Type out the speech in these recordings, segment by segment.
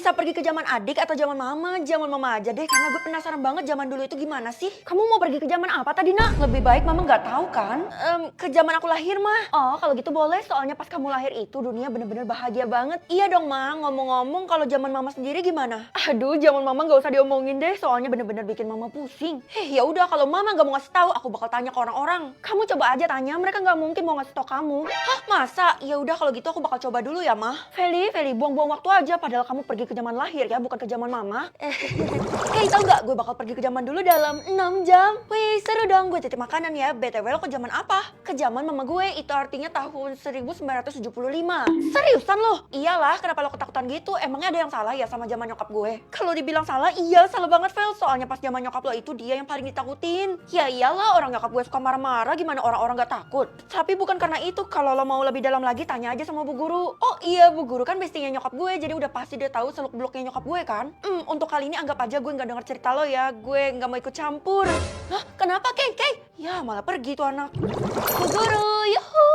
Bisa pergi ke zaman adik atau zaman mama? Zaman mama aja deh, karena gue penasaran banget zaman dulu itu gimana sih. Kamu mau pergi ke zaman apa tadi, Nak? Lebih baik mama nggak tahu kan? Ke zaman aku lahir, mah. Oh, kalau gitu boleh, soalnya pas kamu lahir itu dunia bener-bener bahagia banget. Iya dong, Ma. Ngomong-ngomong, kalau zaman mama sendiri gimana? Aduh, zaman mama nggak usah diomongin deh, soalnya bener-bener bikin mama pusing. Ya udah, kalau mama nggak mau ngasih tahu, aku bakal tanya ke orang-orang. Kamu coba aja tanya, mereka nggak mungkin mau ngasih tahu kamu. Hah, masa? Ya udah, kalau gitu aku bakal coba dulu ya, Ma. Feli, buang-buang waktu aja, padahal kamu pergi ke zaman lahir ya, bukan ke zaman mama. Tau nggak? Gue bakal pergi ke zaman dulu dalam 6 jam. Wih, seru dong, gue titip makanan ya. BTW lo ke zaman apa? Ke zaman mama gue, itu artinya tahun 1975. Seriusan lo? Iyalah, kenapa lo ketakutan gitu? Emangnya ada yang salah ya sama zaman nyokap gue? Kalau dibilang salah, iya salah banget, Vel. Soalnya pas zaman nyokap lo itu dia yang paling ditakutin. Ya iyalah, orang nyokap gue suka marah-marah, gimana orang-orang gak takut? Tapi bukan karena itu, kalau lo mau lebih dalam lagi, tanya aja sama Bu Guru. Oh iya, Bu Guru kan bestinya nyokap gue, jadi udah pasti dia tahu seluk-beluknya nyokap gue kan? Untuk kali ini anggap aja gue nggak denger cerita lo ya, gue nggak mau ikut campur. Hah, kenapa, Kay? Ya malah pergi tuh anak. Bu Guru, yuhu.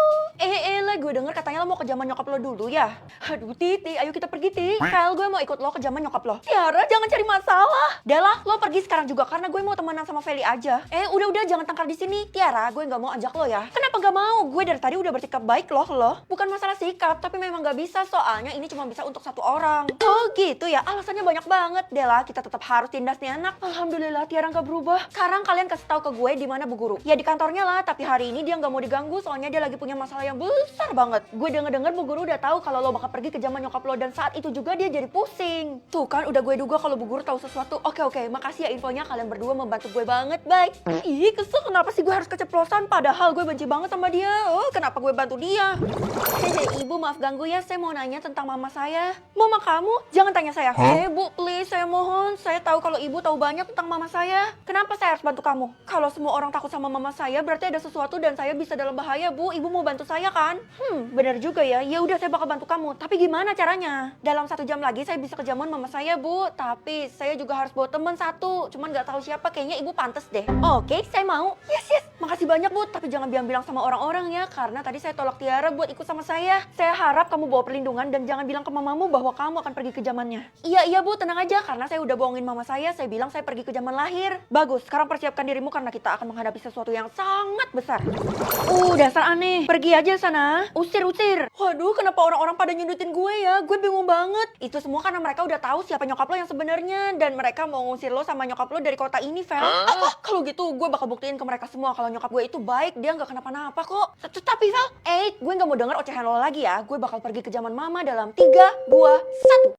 Lah, gue denger katanya lo mau ke zaman nyokap lo dulu ya. Aduh, Titi, ayo kita pergi, Ti. Vel, gue mau ikut lo ke zaman nyokap lo. Tiara, jangan cari masalah. Dahlah, lo pergi sekarang juga karena gue mau temenan sama Feli aja. Udah, jangan tangkar di sini. Tiara, gue nggak mau ajak lo ya. Kenapa nggak mau? Gue dari tadi udah bersikap baik lo. Bukan masalah sikap, tapi memang nggak bisa, soalnya ini cuma bisa untuk satu orang. Oh gitu ya, alasannya banyak banget. Dela, kita tetap harus tindas nih anak. Alhamdulillah, Tiara nggak berubah. Sekarang kalian kasih tahu ke gue di mana Bu Guru. Ya di kantornya lah, tapi hari ini dia nggak mau diganggu, soalnya dia lagi punya masalah yang besar banget. Gue denger Bu Guru udah tahu kalau lo bakal pergi ke zaman nyokap lo, dan saat itu juga dia jadi pusing. Tuh kan, udah gue duga kalau Bu Guru tahu sesuatu. Oke, makasih ya infonya, kalian berdua membantu gue banget, bye. Ih, kesel, kenapa sih gue harus keceplosan, padahal gue benci banget sama dia. Oh, kenapa gue bantu dia? Ibu, maaf ganggu ya, saya mau nanya tentang mama saya. Mama kamu? Jangan tanya saya. Bu, please, saya mohon. Saya tahu kalau ibu tahu banyak tentang mama saya. Kenapa saya harus bantu kamu? Kalau semua orang takut sama mama saya, berarti ada sesuatu dan saya bisa dalam bahaya, Bu. Ibu mau bantu saya kan? Benar juga ya. Ya udah, saya bakal bantu kamu. Tapi gimana caranya? Dalam 1 jam lagi saya bisa ke jamuan mama saya, Bu. Tapi saya juga harus bawa teman satu. Cuman nggak tahu siapa. Kayaknya ibu pantas deh. Oke, saya mau. Yes. Makasih banyak, Bu. Tapi jangan bilang-bilang sama orang-orang ya. Karena tadi saya tolak Tiara buat ikut sama saya. Saya harap kamu bawa perlindungan dan jangan bilang ke mamamu bahwa kamu akan pergi ke zamannya. Iya, Bu. Tenang aja. Karena saya udah bohongin mama saya. Saya bilang saya pergi ke zaman lahir. Bagus. Sekarang persiapkan dirimu karena kita akan menghadapi sesuatu yang sangat besar. Dasar aneh. Pergi aja sana. Usir. Waduh, kenapa orang-orang pada nyudutin gue ya? Gue bingung banget. Itu semua karena mereka udah tahu siapa nyokap lo yang sebenarnya, dan mereka mau ngusir lo sama nyokap lo dari kota ini, Vel. Kalau gitu gue bakal buktiin ke mereka semua kalau nyokap gue itu baik, dia nggak kenapa-napa kok. Tapi Vel, gue nggak mau denger ocehan lo lagi ya. Gue bakal pergi ke zaman mama dalam 3, 2, 1.